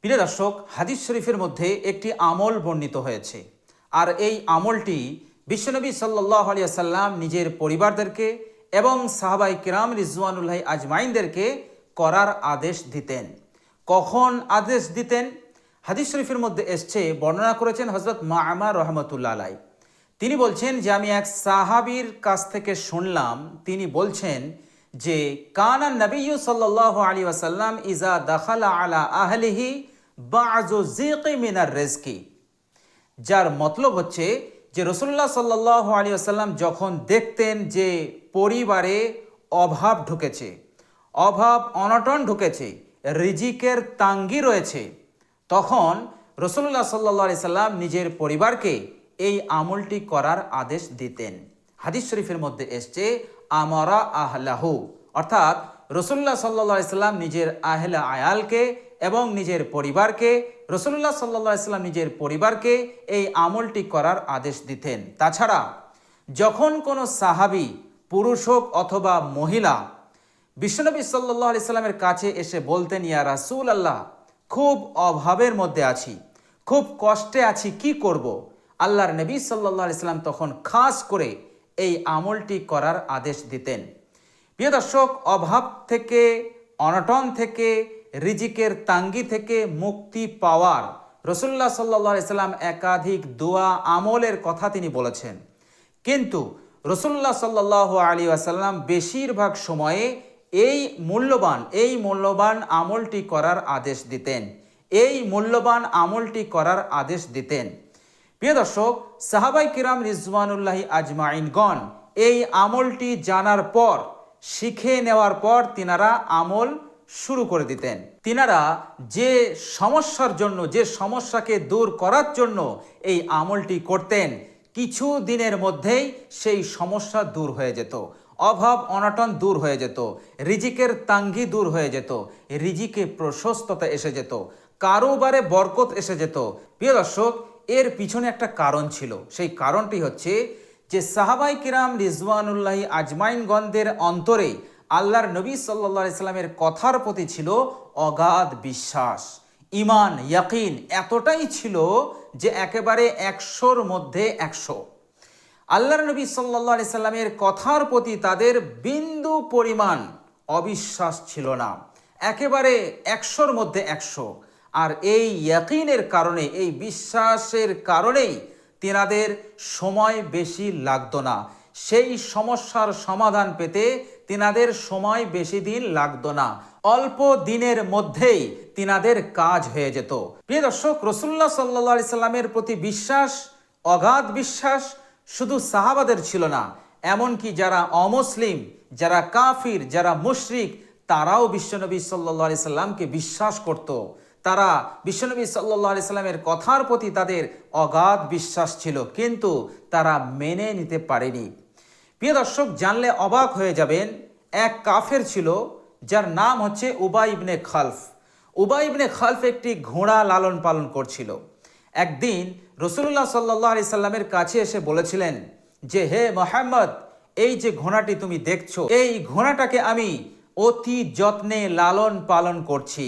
প্রিয় দর্শক, হাদিস শরীফের মধ্যে একটি আমল বর্ণিত হয়েছে, আর এই আমলটি বিশ্বনবী সাল্লাল্লাহু আলাইহি ওয়াসাল্লাম নিজের পরিবারদেরকে এবং সাহাবায়ে কিরাম রিজওয়ানুল্লাহ আজমাইনদেরকে করার আদেশ দিতেন। কখন আদেশ দিতেন? হাদিস শরীফের মধ্যে এসছে, বর্ণনা করেছেন হযরত মা'মার রাহমাতুল্লাহ আলাইহি। তিনি বলছেন যে আমি এক সাহাবীর কাছ থেকে শুনলাম, তিনি বলছেন যে কানা নবিয়্যু সাল্লাল্লাহু আলাইহি ওয়াসাল্লাম ইজা দাখালা আলা আহলিহি বা'যু যিকি মিনার রিজকি। যার মতলব হচ্ছে যে রাসূলুল্লাহ সাল্লাল্লাহু আলাইহি ওয়াসাল্লাম যখন দেখতেন যে পরিবারে অভাব ঢুকেছে, অভাব অনটন ঢুকেছে, রিজিকের তাঙ্গি রয়েছে, তখন রাসূলুল্লাহ সাল্লাল্লাহু আলাইহি সাল্লাম নিজের পরিবারকে এই আমলটি করার আদেশ দিতেন। হাদিস শরীফের মধ্যে এসছে আমারা আহলাহু, অর্থাৎ রাসূলুল্লাহ সাল্লাল্লাহু আলাইহি সাল্লাম নিজের আহলে আয়ালকে এবং নিজের পরিবারকে, রাসূলুল্লাহ সাল্লাল্লাহু আলাইহি সাল্লাম নিজের পরিবারকে এই আমলটি করার আদেশ দিতেন। তাছাড়া যখন কোনো সাহাবী, পুরুষ হোক অথবা মহিলা, বিশ্বনবী সাল্লাল্লাহু আলাইহি সাল্লামের কাছে এসে বলতেন, ইয়া রাসূলুল্লাহ, খুব অভাবের মধ্যে আছি, খুব কষ্টে আছি, কি করব? আল্লাহর নবী সাল্লাল্লাহু আলাইহি সাল্লাম তখন খাস করে এই আমলটি করার আদেশ দিতেন। প্রিয় দর্শক, অভাব থেকে, অনটন থেকে, রিজিকের তাঙ্গি থেকে মুক্তি পাওয়ার রাসূলুল্লাহ সাল্লাল্লাহু আলাইহি সাল্লাম একাধিক দোয়া আমলের কথা তিনি বলেছেন, কিন্তু রাসূলুল্লাহ সাল্লাল্লাহু আলাইহি ওয়াসাল্লাম বেশিরভাগ সময়ে এই মূল্যবান আমলটি করার আদেশ দিতেন, এই মূল্যবান আমলটি করার আদেশ দিতেন। প্রিয় দর্শক, সাহাবায়ে কিরাম রিজওয়ানুল্লাহি আজমাইনগণ এই আমলটি জানার পর, শিখে নেওয়ার পর তিনারা আমল শুরু করে দিতেন। তিনারা যে সমস্যার জন্য, যে সমস্যাকে দূর করার জন্য এই আমলটি করতেন, কিছু দিনের মধ্যেই সেই সমস্যা দূর হয়ে যেত, অভাব অনটন দূর হয়ে যেত, রিজিকের তাঙ্গি দূর হয়ে যেত, রিজিকে প্রশস্ততা এসে যেত, কারোবারে বরকত এসে যেত। প্রিয় দর্শক, এর পিছনে একটা কারণ ছিল। সেই কারণটি হচ্ছে যে সাহাবায়ে কিরাম রিজওয়ানুল্লাহি আজমাইনগণদের অন্তরে আল্লাহর নবী সাল্লাল্লাহু আলাইহি সাল্লামের কথার প্রতি ছিল অগাধ বিশ্বাস, ঈমান, ইয়াকিন এতটাই ছিল যে একেবারে 100-র মধ্যে 100। আল্লাহর নবী সাল্লাল্লাহু আলাইহি সাল্লামের কথার প্রতি তাদের বিন্দু পরিমাণ অবিশ্বাস ছিল না, একেবারে 100-র মধ্যে 100। আর এই ইয়াকিনের কারণে, এই বিশ্বাসের কারণেই তিনাদের সময় বেশি লাগতো না, সেই সমস্যার সমাধান পেতে তিনাদের সময় বেশি দিন লাগতো না, অল্প দিনের মধ্যেই তিনাদের কাজ হয়ে যেত। প্রিয় দর্শক, রাসূলুল্লাহ সাল্লাল্লাহু আলাইহি সাল্লামের প্রতি বিশ্বাস, অগাধ বিশ্বাস শুধু সাহাবাদের ছিল না, এমনকি যারা অমুসলিম, যারা কাফির, যারা মুশরিক, তারাও বিশ্বনবী সাল্লাল্লাহু আলাইহি সাল্লামকে বিশ্বাস করত। তারা বিশ্বনবী সাল্লাল্লাহু আলাইহি সাল্লামের কথার প্রতি তাদের অগাধ বিশ্বাস ছিল, কিন্তু তারা মেনে নিতে পারেনি। প্রিয় দর্শক, জানলে অবাক হয়ে যাবেন, এক কাফের ছিল যার নাম হচ্ছে উবাই ইবনে খালফ। উবাই ইবনে খালফ একটি ঘোড়া লালন পালন করছিল। একদিন রাসূলুল্লাহ সাল্লাল্লাহু আলাইহি সাল্লামের কাছে এসে বলেছিলেন যে, হে মুহাম্মদ, এই যে ঘোড়াটি তুমি দেখছো, এই ঘোড়াটাকে আমি অতি যত্নে লালন পালন করছি,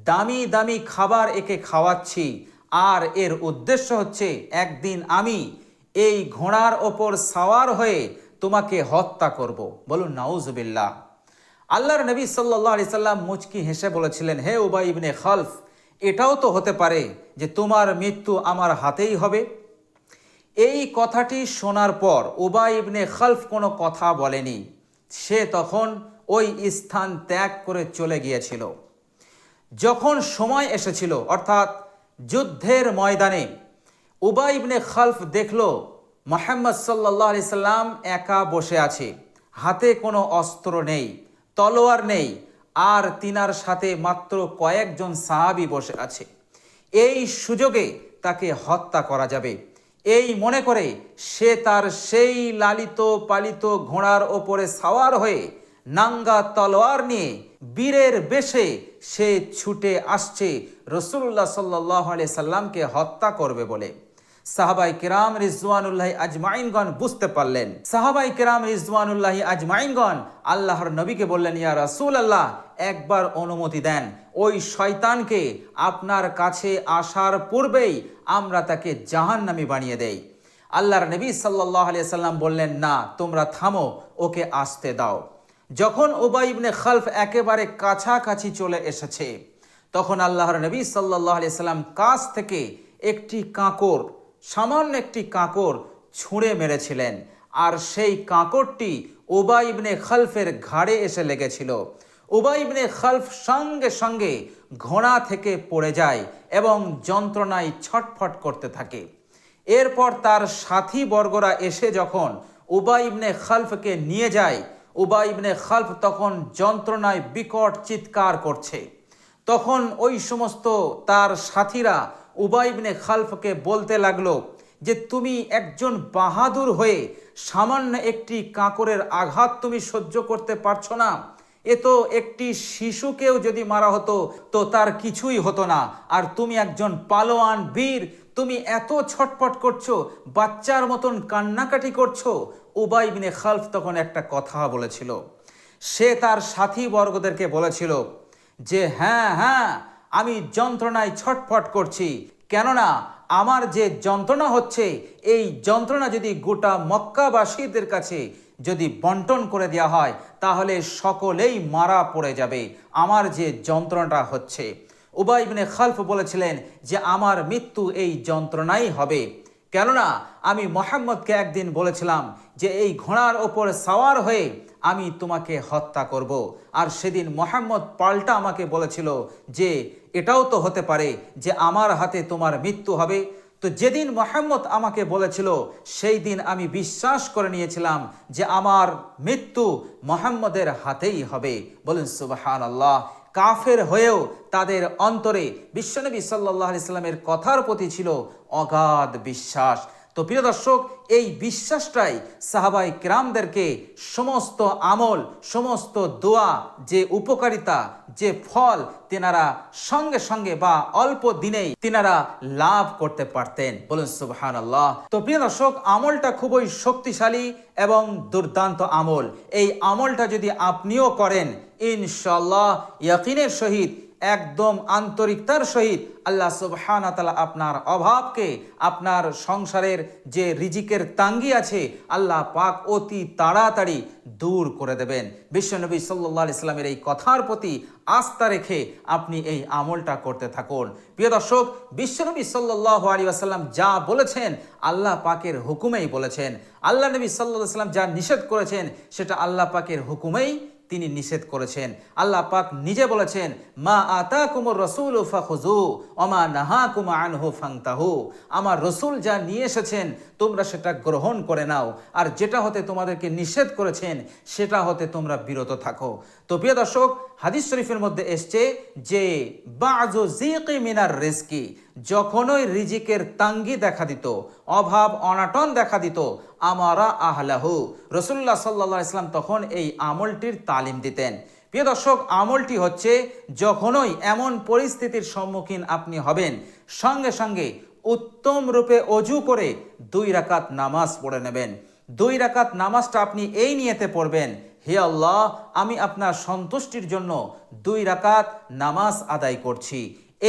দামি দামি খাবার একে খাওয়াচ্ছি, আর এর উদ্দেশ্য হচ্ছে একদিন আমি এই ঘোড়ার ওপর সাওয়ার হয়ে তোমাকে হত্যা করব। বলুন নাউজুবিল্লাহ। আল্লাহর নবী সাল্লাল্লাহু আলাইহি সাল্লাম মুচকি হেসে বলেছিলেন, হে উবাই ইবনে খালফ, এটাও তো হতে পারে যে তোমার মৃত্যু আমার হাতেই হবে। এই কথাটি শোনার পর উবাই ইবনে খালফ কোনো কথা বলেনি, সে তখন ওই স্থান ত্যাগ করে চলে গিয়েছিল। যখন সময় এসেছিল, অর্থাৎ যুদ্ধের ময়দানে, উবাই ইবনে খালফ দেখল মুহাম্মদ সাল্লাল্লাহু আলাইহি সাল্লাম একা বসে আছে, হাতে কোনো অস্ত্র নেই, তলোয়ার নেই, আর তিনার সাথে মাত্র কয়েকজন সাহাবী বসে আছে। এই সুযোগে তাকে হত্যা করা যাবে, এই মনে করে সে তার সেই লালিত পালিত ঘোড়ার ওপরে সাওয়ার হয়ে নাঙ্গা তলোয়ার নিয়ে বীরের বেশে সে ছুটে আসছে রাসূলুল্লাহ সাল্লাল্লাহু আলাইহি সাল্লামকে হত্যা করবে বলে। সাহাবাই কিরাম রিজওয়ানুল্লাহি আজমাইনগণ বুঝতে পারলেন। সাহাবাই কিরাম রিজওয়ানুল্লাহি আজমাইনগণ আল্লাহর নবীকে বললেন, ইয়া রাসূলুল্লাহ, একবার অনুমতি দেন, ওই শয়তানকে আপনার কাছে আসার পূর্বেই আমরা তাকে জাহান্নামী বানিয়ে দেই। আল্লাহর নবী সাল্লাল্লাহু আলাইহি সাল্লাম বললেন, না, তোমরা থামো, ওকে আসতে দাও। যখন উবাই ইবনে খালফ একেবারে কাছাকাছি চলে এসেছে, তখন আল্লাহর নবী সাল্লাল্লাহু আলাইহি সাল্লাম কাছ থেকে একটি কাঁকর, সামান্য একটি কাঁকর ছুঁড়ে মেরেছিলেন, আর সেই কাঁকরটি উবাই ইবনে খালফের ঘাড়ে এসে লেগেছিল। উবাই ইবনে খালফ সঙ্গে সঙ্গে ঘোড়া থেকে পড়ে যায় এবং যন্ত্রণায় ছটফট করতে থাকে। এরপর তার সাথী বর্গরা এসে যখন উবাই ইবনে খালফকে নিয়ে যায়, উবাই ইবনে খালফ তখন যন্ত্রণায় বিকট চিৎকার করছে। তখন ওই সমস্ত তার সাথীরা উবাই ইবনে খালফকে বলতে লাগলো যে, তুমি একজন বাহাদুর হয়ে সামান্য একটি কাঁকরের আঘাত তুমি সহ্য করতে পারছো না? এ তো একটি শিশুকেও যদি মারা হতো তো তার কিছুই হতো না, আর তুমি একজন পালোয়ান বীর, তুমি এত ছটফট করছো, বাচ্চার মতন কান্নাকাটি করছো। উবাই ইবনে খালফ তখন একটা কথা বলেছিল। সে তার সাথী বর্গদেরকে বলেছিল যে, হ্যাঁ হ্যাঁ, আমি যন্ত্রণায় ছটফট করছি, কেননা আমার যে যন্ত্রণা হচ্ছে, এই যন্ত্রণা যদি গোটা মক্কাবাসীদের কাছে যদি বন্টন করে দেওয়া হয়, তাহলে সকলেই মারা পড়ে যাবে। আমার যে যন্ত্রণাটা হচ্ছে, উবাই ইবনে খালফ বলেছিলেন যে আমার মৃত্যু এই যন্ত্রণাই হবে, কেননা আমি মুহাম্মদকে একদিন বলেছিলাম যে এই ঘোড়ার ওপর সাওয়ার হয়ে আমি তোমাকে হত্যা করব, আর সেদিন মুহাম্মদ পাল্টা আমাকে বলেছিল যে এটাও তো হতে পারে যে আমার হাতে তোমার মৃত্যু হবে। তো যেদিন মুহাম্মদ আমাকে বলেছিল, সেই দিন আমি বিশ্বাস করে নিয়েছিলাম যে আমার মৃত্যু মুহাম্মদের হাতেই হবে। বলুন সুবহানাল্লাহ। কাফের হয়েও তাদের অন্তরে বিশ্বনবী সাল্লাল্লাহু আলাইহি সাল্লামের কথার প্রতি ছিল অগাধ বিশ্বাস। তো প্রিয় দর্শক, এই বিশ্বাসটাই সাহাবায়ে কেরামদেরকে সমস্ত আমল, সমস্ত দোয়া, যে উপকারিতা, যে ফল তেনারা সঙ্গে সঙ্গে বা অল্প দিনেই তেনারা লাভ করতে পারতেন। বলুন সুবহানাল্লাহ। তো প্রিয় দর্শক, আমলটা খুবই শক্তিশালী এবং দুর্দান্ত আমল। এই আমলটা যদি আপনিও করেন, ইনশাআল্লাহ ইয়াকিনের সহিত, একদম আন্তরিকতার সহিত আল্লাহ সুবহানাহু ওয়া তাআলা আপনার অভাবকে, আপনার সংসারের যে রিজিকের তাঙ্গি আছে, আল্লাহ পাক অতি তাড়াতাড়ি দূর করে দেবেন। বিশ্বনবী সাল্লাল্লাহু আলাইহি সাল্লামের এই কথার প্রতি আস্থা রেখে আপনি এই আমলটা করতে থাকুন। প্রিয় দর্শক, বিশ্বনবী সাল্লাল্লাহু আলাইহি ওয়াসাল্লাম যা বলেছেন আল্লাহ পাকের হুকুমেই বলেছেন। আল্লাহ নবী সাল্লাল্লাহু আলাইহি ওয়াসাল্লাম যা নিষেধ করেছেন সেটা আল্লাহ পাকের হুকুমেই তিনি নিষেধ করেছেন। আল্লাহ পাক নিজে বলেছেন, মা আতাকুমুর রাসূলু ফাখুযু ওয়া মা নাহাকুম আনহু ফান্তাহু। আমার রসুল যা নিয়ে এসেছেন তোমরা সেটা গ্রহণ করে নাও, আর যেটা হতে তোমাদেরকে নিষেধ করেছেন সেটা হতে তোমরা বিরত থাকো। তো প্রিয় দর্শক, হাদিস শরীফের মধ্যে এসছে যে বাযু যিকি মিনার রিজকি, যখনই রিজিকের তাঙ্গি দেখা দিত, অভাব অনাটন দেখা দিত, আমারা আহলাহু, রাসূলুল্লাহ সাল্লাল্লাহু আলাইহি ওয়াসাল্লাম তখন এই আমলটির তালিম দিতেন। প্রিয় দর্শক, আমলটি হচ্ছে যখনই এমন পরিস্থিতির সম্মুখীন আপনি হবেন, সঙ্গে সঙ্গে উত্তম রূপে অজু করে 2 রাকাত নামাজ পড়ে নেবেন। 2 রাকাত নামাজটা আপনি এই নিয়তে পড়বেন, হে আল্লাহ, আমি আপনার সন্তুষ্টির জন্য 2 রাকাত নামাজ আদায় করছি।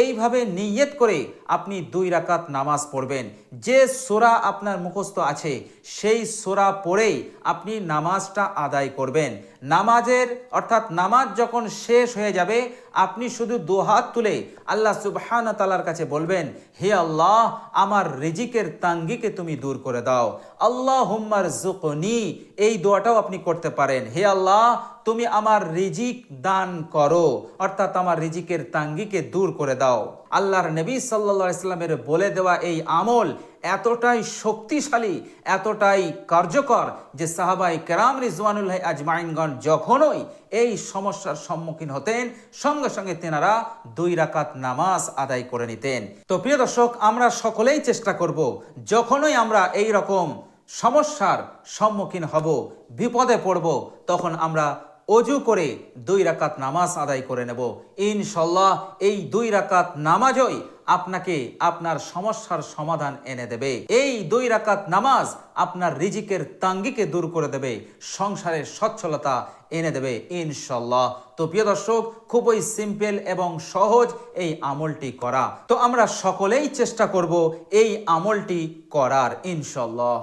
এইভাবে নিয়ত করে আপনি 2 রাকাত নামাজ পড়বেন। যে সূরা আপনার মুখস্থ আছে সেই সূরা পড়েই আপনি নামাজটা আদায় করবেন। নামাজের অর্থাৎ নামাজ যখন শেষ হয়ে যাবে, আপনি শুধু 2 হাত তুলে আল্লাহ সুবহানাহু ওয়া তাআলার কাছে বলবেন, হে আল্লাহ, আমার রিজিকের তাঙ্গিকে তুমি দূর করে দাও। আল্লাহুম্মা রযুকনি, এই দোয়াটাও আপনি করতে পারেন, হে আল্লাহ, তুমি আমার রিজিক দান করো, অর্থাৎ আমার রিজিকের তাঙ্গিকে দূর করে দাও। আল্লাহর নবী সাল্লাল্লাহু আলাইহি সাল্লামের বলে দেওয়া এই আমল এতটাই শক্তিশালী, এতটাই কার্যকর যে সাহাবায়ে কেরাম রিজওয়ানুল্লাহি আজমাইনগণ যখনই এই সমস্যার সম্মুখীন হতেন, সঙ্গে সঙ্গে তেনারা 2 রাকাত নামাজ আদায় করে নিতেন। তো প্রিয় দর্শক, আমরা সকলেই চেষ্টা করব, যখনই আমরা এই রকম সমস্যার সম্মুখীন হব, বিপদে পড়ব, তখন আমরা অজু করে 2 রাকাত নামাজ আদায় করে নেব। ইনশাআল্লাহ এই 2 রাকাত নামাজই আপনাকে আপনার সমস্যার সমাধান এনে দেবে। এই 2 রাকাত নামাজ আপনার রিজিকের তাঙ্গিকে দূর করে দেবে, সংসারের সচ্ছলতা এনে দেবে ইনশাল্লাহ। তো প্রিয় দর্শক, খুবই সিম্পল এবং সহজ এই আমলটি করা। তো আমরা সকলেই চেষ্টা করব এই আমলটি করার ইনশাল্লাহ।